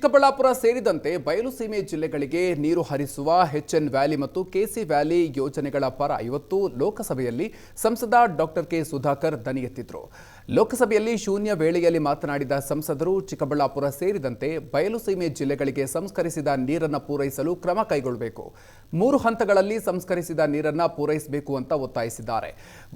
ಚಿಕ್ಕಬಳ್ಳಾಪುರ ಸೇರಿದಂತೆ ಬಯಲುಸೀಮೆ ಜಿಲ್ಲೆಗಳಿಗೆ ನೀರು ಹರಿಸುವ ಎಚ್ಎನ್ ವ್ಯಾಲಿ ಮತ್ತು ಕೆಸಿ ವ್ಯಾಲಿ ಯೋಜನೆಗಳ ಪರ ಇವತ್ತು ಲೋಕಸಭೆಯಲ್ಲಿ ಸಂಸದ ಡಾಕ್ಟರ್ ಕೆ ಸುಧಾಕರ್ ದನಿ ಎತ್ತಿದ್ರು. ಲೋಕಸಭೆಯಲ್ಲಿ ಶೂನ್ಯ ವೇಳೆಯಲ್ಲಿ ಮಾತನಾಡಿದ ಸಂಸದರು ಚಿಕ್ಕಬಳ್ಳಾಪುರ ಸೇರಿದಂತೆ ಬಯಲುಸೀಮೆ ಜಿಲ್ಲೆಗಳಿಗೆ ಸಂಸ್ಕರಿಸಿದ ನೀರನ್ನು ಪೂರೈಸಲು ಕ್ರಮ ಕೈಗೊಳ್ಳಬೇಕು. 3 ಹಂತಗಳಲ್ಲಿ ಸಂಸ್ಕರಿಸಿದ ನೀರನ್ನು ಪೂರೈಸಬೇಕು ಅಂತ ಒತ್ತಾಯಿಸಿದ್ದಾರೆ.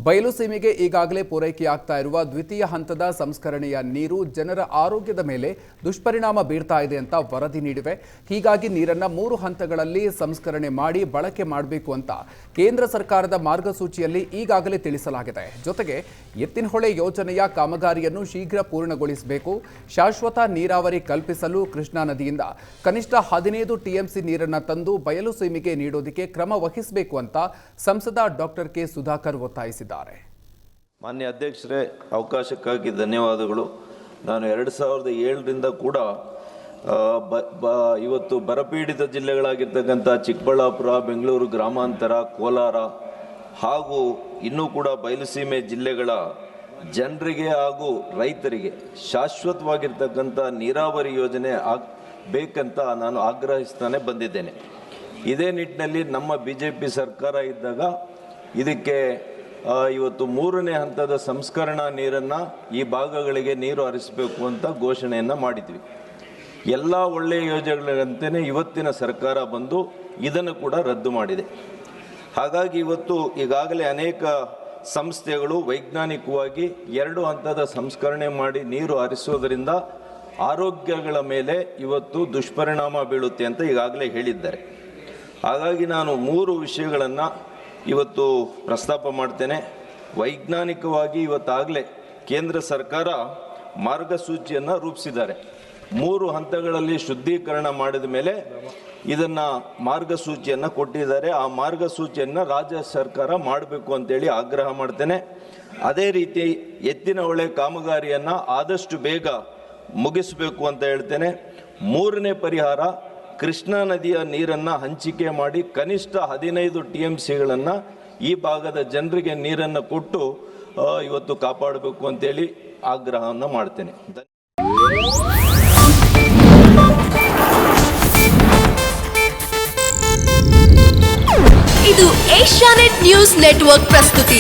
ಬಯಲುಸೀಮೆಗೆ ಈಗಾಗಲೇ ಪೂರೈಕೆಯಾಗ್ತಾ ಇರುವ ದ್ವಿತೀಯ ಹಂತದ ಸಂಸ್ಕರಣೆಯ ನೀರು ಜನರ ಆರೋಗ್ಯದ ಮೇಲೆ ದುಷ್ಪರಿಣಾಮ ಬೀರ್ತಾ ಇದೆ ಅಂತ ವರದಿ ನೀಡಿವೆ. ಹೀಗಾಗಿ ನೀರನ್ನು 3 ಹಂತಗಳಲ್ಲಿ ಸಂಸ್ಕರಣೆ ಮಾಡಿ ಬಳಕೆ ಮಾಡಬೇಕು ಅಂತ ಕೇಂದ್ರ ಸರ್ಕಾರದ ಮಾರ್ಗಸೂಚಿಯಲ್ಲಿ ಈಗಾಗಲೇ ತಿಳಿಸಲಾಗಿದೆ. ಜೊತೆಗೆ ಎತ್ತಿನಹೊಳೆ ಯೋಜನೆಯ ಕಾಮಗಾರಿಯನ್ನು ಶೀಘ್ರ ಪೂರ್ಣಗೊಳಿಸಬೇಕು. ಶಾಶ್ವತ ನೀರಾವರಿ ಕಲ್ಪಿಸಲು ಕೃಷ್ಣಾ ನದಿಯಿಂದ ಕನಿಷ್ಠ 15 ಟಿಎಂಸಿ ನೀರನ್ನು ತಂದು ಬಯಲುಸೀಮೆಗೆ ನೀಡೋದಕ್ಕೆ ಕ್ರಮ ವಹಿಸಬೇಕು ಅಂತ ಸಂಸದ ಡಾಕ್ಟರ್ ಕೆ ಸುಧಾಕರ್ ಒತ್ತಾಯಿಸಿದ್ದಾರೆ. ಮಾನ್ಯ ಅಧ್ಯಕ್ಷರೇ, ಅವಕಾಶಕ್ಕಾಗಿ ಧನ್ಯವಾದಗಳು. ನಾನು 2007ರಿಂದ ಕೂಡ ಇವತ್ತು ಬರಪೀಡಿತ ಜಿಲ್ಲೆಗಳಾಗಿರ್ತಕ್ಕಂಥ ಚಿಕ್ಕಬಳ್ಳಾಪುರ, ಬೆಂಗಳೂರು ಗ್ರಾಮಾಂತರ, ಕೋಲಾರ ಹಾಗೂ ಇನ್ನೂ ಕೂಡ ಬಯಲುಸೀಮೆ ಜಿಲ್ಲೆಗಳ ಜನರಿಗೆ ಹಾಗೂ ರೈತರಿಗೆ ಶಾಶ್ವತವಾಗಿರ್ತಕ್ಕಂಥ ನೀರಾವರಿ ಯೋಜನೆ ಬೇಕಂತ ನಾನು ಆಗ್ರಹಿಸ್ತಾನೆ ಬಂದಿದ್ದೇನೆ. ಇದೇ ನಿಟ್ಟಿನಲ್ಲಿ ನಮ್ಮ BJP ಸರ್ಕಾರ ಇದ್ದಾಗ ಇದಕ್ಕೆ ಇವತ್ತು 3ನೇ ಹಂತದ ಸಂಸ್ಕರಣಾ ನೀರನ್ನು ಈ ಭಾಗಗಳಿಗೆ ನೀರು ಹರಿಸಬೇಕು ಅಂತ ಘೋಷಣೆಯನ್ನು ಮಾಡಿದ್ವಿ. ಎಲ್ಲ ಒಳ್ಳೆಯ ಯೋಜನೆಗಳಂತೆಯೇ ಇವತ್ತಿನ ಸರ್ಕಾರ ಬಂದು ಇದನ್ನು ಕೂಡ ರದ್ದು ಮಾಡಿದೆ. ಹಾಗಾಗಿ ಇವತ್ತು ಈಗಾಗಲೇ ಅನೇಕ ಸಂಸ್ಥೆಗಳು ವೈಜ್ಞಾನಿಕವಾಗಿ 2 ಹಂತದ ಸಂಸ್ಕರಣೆ ಮಾಡಿ ನೀರು ಹರಿಸೋದರಿಂದ ಆರೋಗ್ಯಗಳ ಮೇಲೆ ಇವತ್ತು ದುಷ್ಪರಿಣಾಮ ಬೀಳುತ್ತೆ ಅಂತ ಈಗಾಗಲೇ ಹೇಳಿದ್ದಾರೆ. ಹಾಗಾಗಿ ನಾನು 3 ವಿಷಯಗಳನ್ನು ಇವತ್ತು ಪ್ರಸ್ತಾಪ ಮಾಡ್ತೇನೆ. ವೈಜ್ಞಾನಿಕವಾಗಿ ಇವತ್ತಾಗಲೇ ಕೇಂದ್ರ ಸರ್ಕಾರ ಮಾರ್ಗಸೂಚಿಯನ್ನು ರೂಪಿಸಿದ್ದಾರೆ. 3 ಹಂತಗಳಲ್ಲಿ ಶುದ್ಧೀಕರಣ ಮಾಡಿದ ಮೇಲೆ ಇದನ್ನು ಮಾರ್ಗಸೂಚಿಯನ್ನು ಕೊಟ್ಟಿದ್ದಾರೆ. ಆ ಮಾರ್ಗಸೂಚಿಯನ್ನು ರಾಜ್ಯ ಸರ್ಕಾರ ಮಾಡಬೇಕು ಅಂತೇಳಿ ಆಗ್ರಹ ಮಾಡ್ತೇನೆ. ಅದೇ ರೀತಿ ಎತ್ತಿನಹೊಳೆ ಕಾಮಗಾರಿಯನ್ನು ಆದಷ್ಟು ಬೇಗ ಮುಗಿಸಬೇಕು ಅಂತ ಹೇಳ್ತೇನೆ. 3ನೇ ಪರಿಹಾರ, ಕೃಷ್ಣಾ ನದಿಯ ನೀರನ್ನು ಹಂಚಿಕೆ ಮಾಡಿ ಕನಿಷ್ಠ 15 TMCಗಳನ್ನು ಈ ಭಾಗದ ಜನರಿಗೆ ನೀರನ್ನು ಕೊಟ್ಟು ಇವತ್ತು ಕಾಪಾಡಬೇಕು ಅಂತೇಳಿ ಆಗ್ರಹವನ್ನು ಮಾಡ್ತೇನೆ. ಇದು ಏಷ್ಯಾನೆಟ್ ನ್ಯೂಸ್ ನೆಟ್ವರ್ಕ್ ಪ್ರಸ್ತುತಿ.